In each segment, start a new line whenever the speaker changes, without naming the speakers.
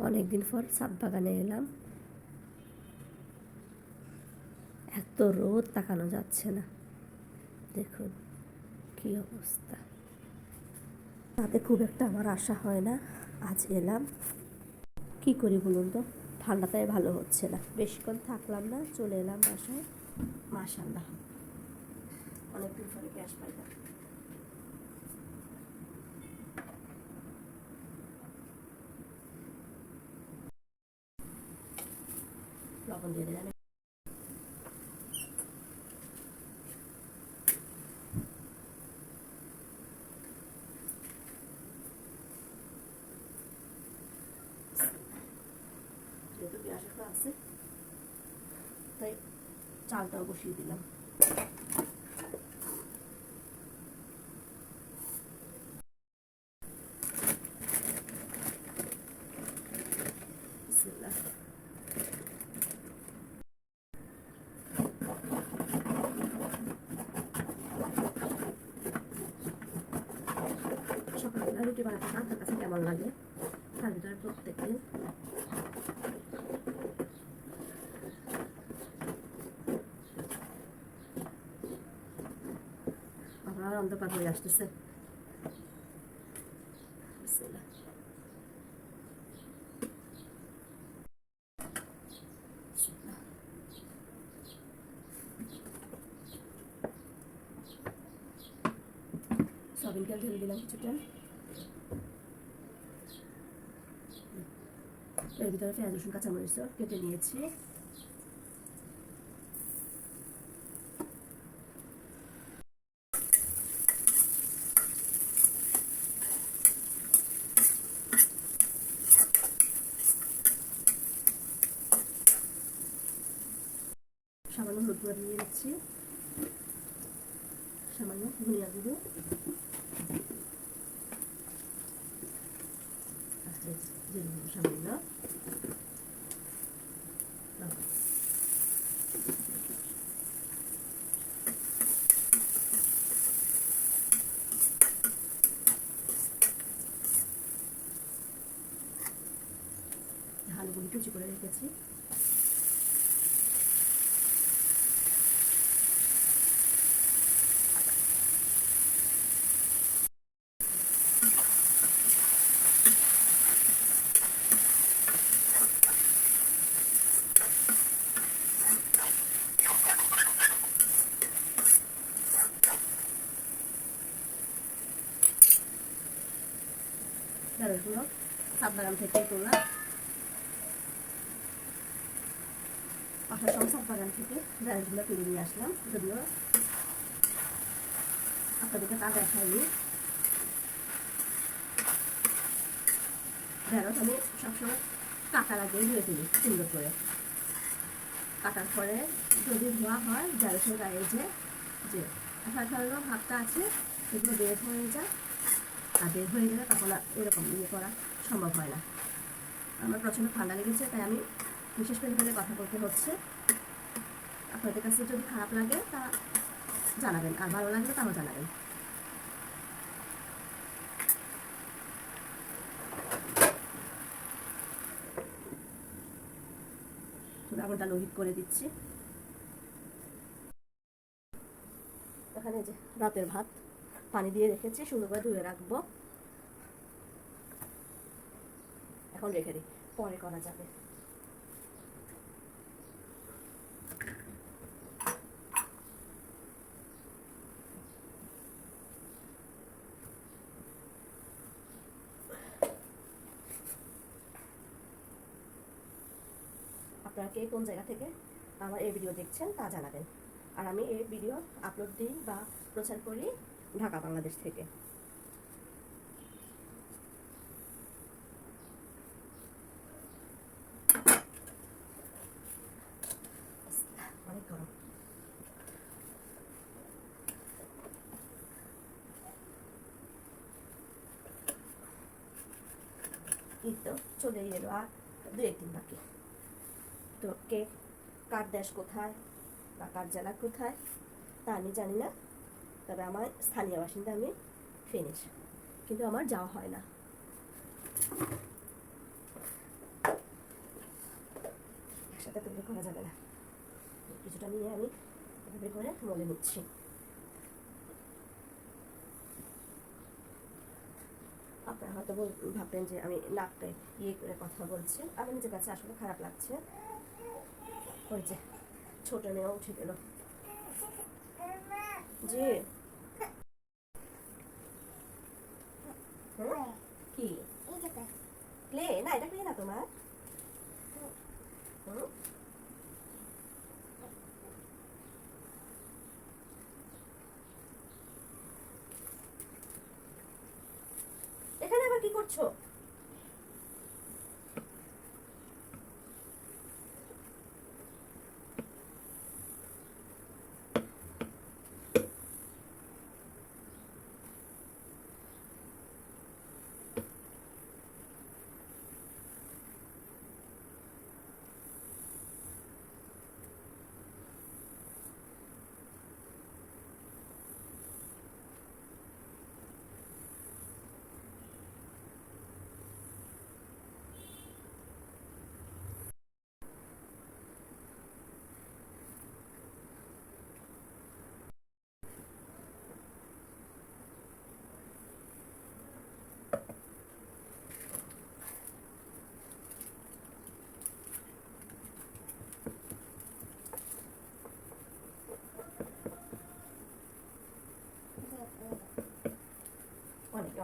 অনেকদিন পর ছাদ বাগানে এলাম। এত রোদ তাকানো যাচ্ছে না, দেখুন কি অবস্থা। তাতে খুব একটা আমার আশা হয় না, আজ এলাম। কি করি বলুন তো, ঠান্ডাটাই ভালো হচ্ছে না। বেশিক্ষণ থাকলাম না, চলে এলাম বাসায়। মাশাআল্লাহ, অনেকদিন পরে গ্যাস পাইলাম। লবণ দিয়ে দিলাম। যেহেতু গ্যাস একটা আছে তাই চালটাও বসিয়ে দিলাম। বিসমিল্লাহ। সকালবেলা রুটি বানাতে আপনার কাছে কেমন লাগে? তার ভিতরে প্রত্যেকদিন আবার অন্ধকার হয়ে আসতেছে। বিসমিল্লাহ। সয়াবিন তেল ঢেলে দিলাম কিছুটা। এর ভিতরে পেঁয়াজ রসুন কাঁচামরিচ কেটে নিয়েছি। সামান্য হলুদ গুঁড়া দিয়ে দিচ্ছি, সামান্য ধনিয়া গুঁড়ো, সামান্য আলুগুলো কুচি করে রেখেছি। ঢেঁড়সগুলো ছাদ বাগান থেকে তোলা, 500 ছাদ বাগান থেকে ঢেঁড়সগুলো তুলে নিয়ে আসলাম। যদিও আপনাদেরকে তা দেখাইনি। ঢেঁড়স আমি সবসময় কাটার আগে ধুয়ে তুলি সুন্দর করে। কাটার পরে যদি ধোয়া হয় ঢেঁড়সের গায়ে যে আঠালো ভাবটা আছে এগুলো বের হয়ে যায়, আর বের হয়ে গেলে তখন এরকম ইয়ে করা সম্ভব হয় না। আমার প্রচণ্ড ঠান্ডা লেগেছে তাই আমি বিশেষ করে কথা বলতে হচ্ছে। আপনাদের কাছে যদি খারাপ লাগে তা জানাবেন, আর ভালো লাগলে তাও জানাবেন। আগুনটা লো হিট করে দিচ্ছি। এখানে যে রাতের ভাত পানি দিয়ে রেখেছি, সুন্দর করে ধুয়ে রাখবো। এখন রেখে দিই, পরে করা যাবে। আপনারা কে কোন জায়গা থেকে আমার এই ভিডিও দেখছেন তা জানাবেন। আর আমি এই ভিডিও আপলোড দিই বা প্রচার করি ঢাকা, বাংলাদেশ থেকে। অনেক গরম। ঈদ তো চলেই এলো, আর 2-1 দিন বাকি। তো কে কার দেশ কোথায় বা কার জেলা কোথায় তা আমি জানি না, তবে আমার স্থানীয় বাসিন্দা আমি ফিনিশ, কিন্তু আমার যাওয়া হয় না।
সাথে তৈরি করা যাবে না। কিছুটা নিয়ে আমি এভাবে করে মলে নিচ্ছি। আপনারা হয়তো ভাববেন যে আমি নাকটা ইয়ে করে কথা বলছি, আমার নিজের কাছে আসলে খারাপ লাগছে। ওই যে ছোট মেয়েও উঠে গেল। জি কি ক্লে? না, এটা ক্লে না তোমার। এখানে আবার কি করছো?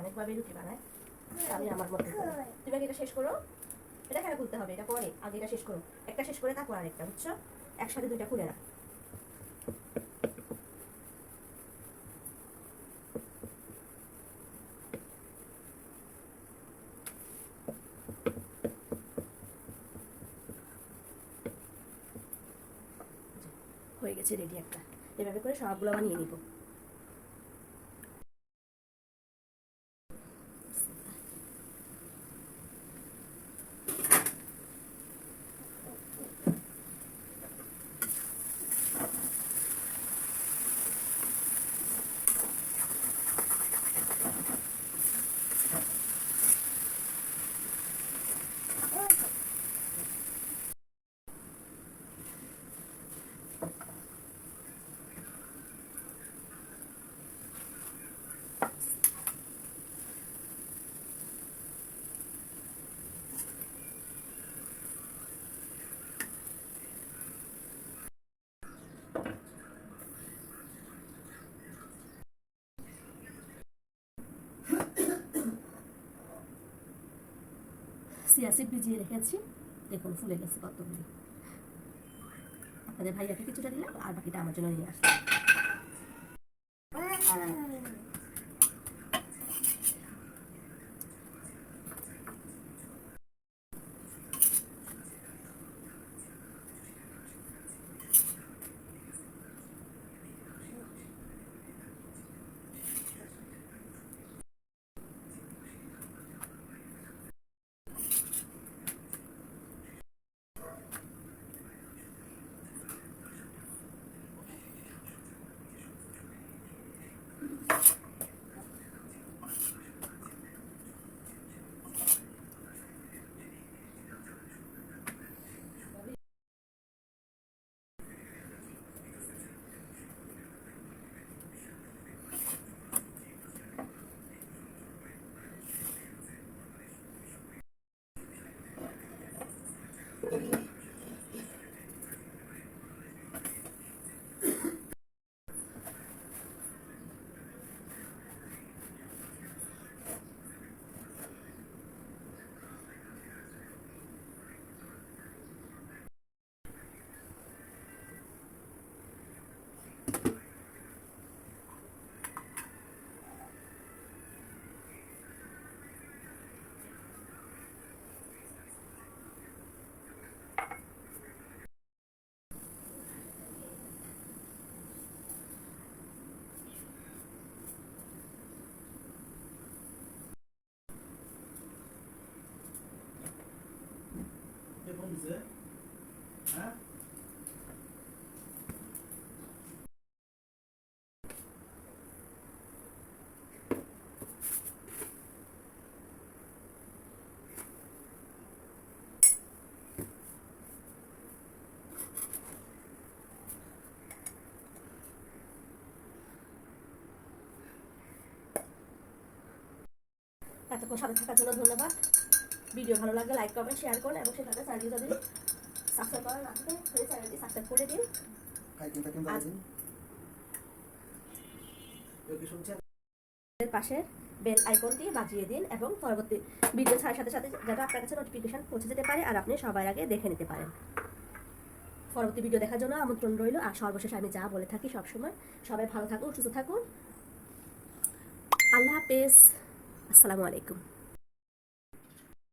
অনেকভাবে রুটি বানায়, আমি আমার মতো। তুমি আগে এটা শেষ করো। এটা কেন খুলতে হবে? এটা পরে, আগে এটা শেষ করো। একটা শেষ করে তারপর আরেকটা, বুঝছো? একসাথে দুইটা খুলে না। হয়ে গেছে রেডি একটা। এভাবে করে সবগুলো বানিয়ে নিব। চিয়া সিড ভিজিয়ে রেখেছি, দেখুন ফুলে গেছে কতগুলি। আপনাদের ভাইয়াকে কিছুটা দিলাম, আর বাকিটা আমার জন্য নিয়ে আসলাম।
হ্যাঁ
এতক্ষণ সাথে থাকার জন্য ধন্যবাদ। ভিডিও ভালো লাগলে লাইক করবেন, শেয়ার করুন এবং সেই সাথে চ্যানেলটি যদি সাবস্ক্রাইব করা না থাকে তাহলে চ্যানেলটি সাবস্ক্রাইব করে দিন। এর পাশে বেল আইকনটি বাজিয়ে দিন এবং পরবর্তী ভিডিও ছাড়ার সাথে সাথে যাতে আপনার কাছে নোটিফিকেশন পৌঁছে যেতে পারে আর আপনি সবার আগে দেখে নিতে পারেন। পরবর্তী ভিডিও দেখার জন্য আমন্ত্রণ রইল। আর সর্বশেষে আমি যা বলে থাকি সবসময়, সবাই ভালো থাকুন, সুস্থ থাকুন। আল্লাহ হাফেজ, আসসালামু আলাইকুম।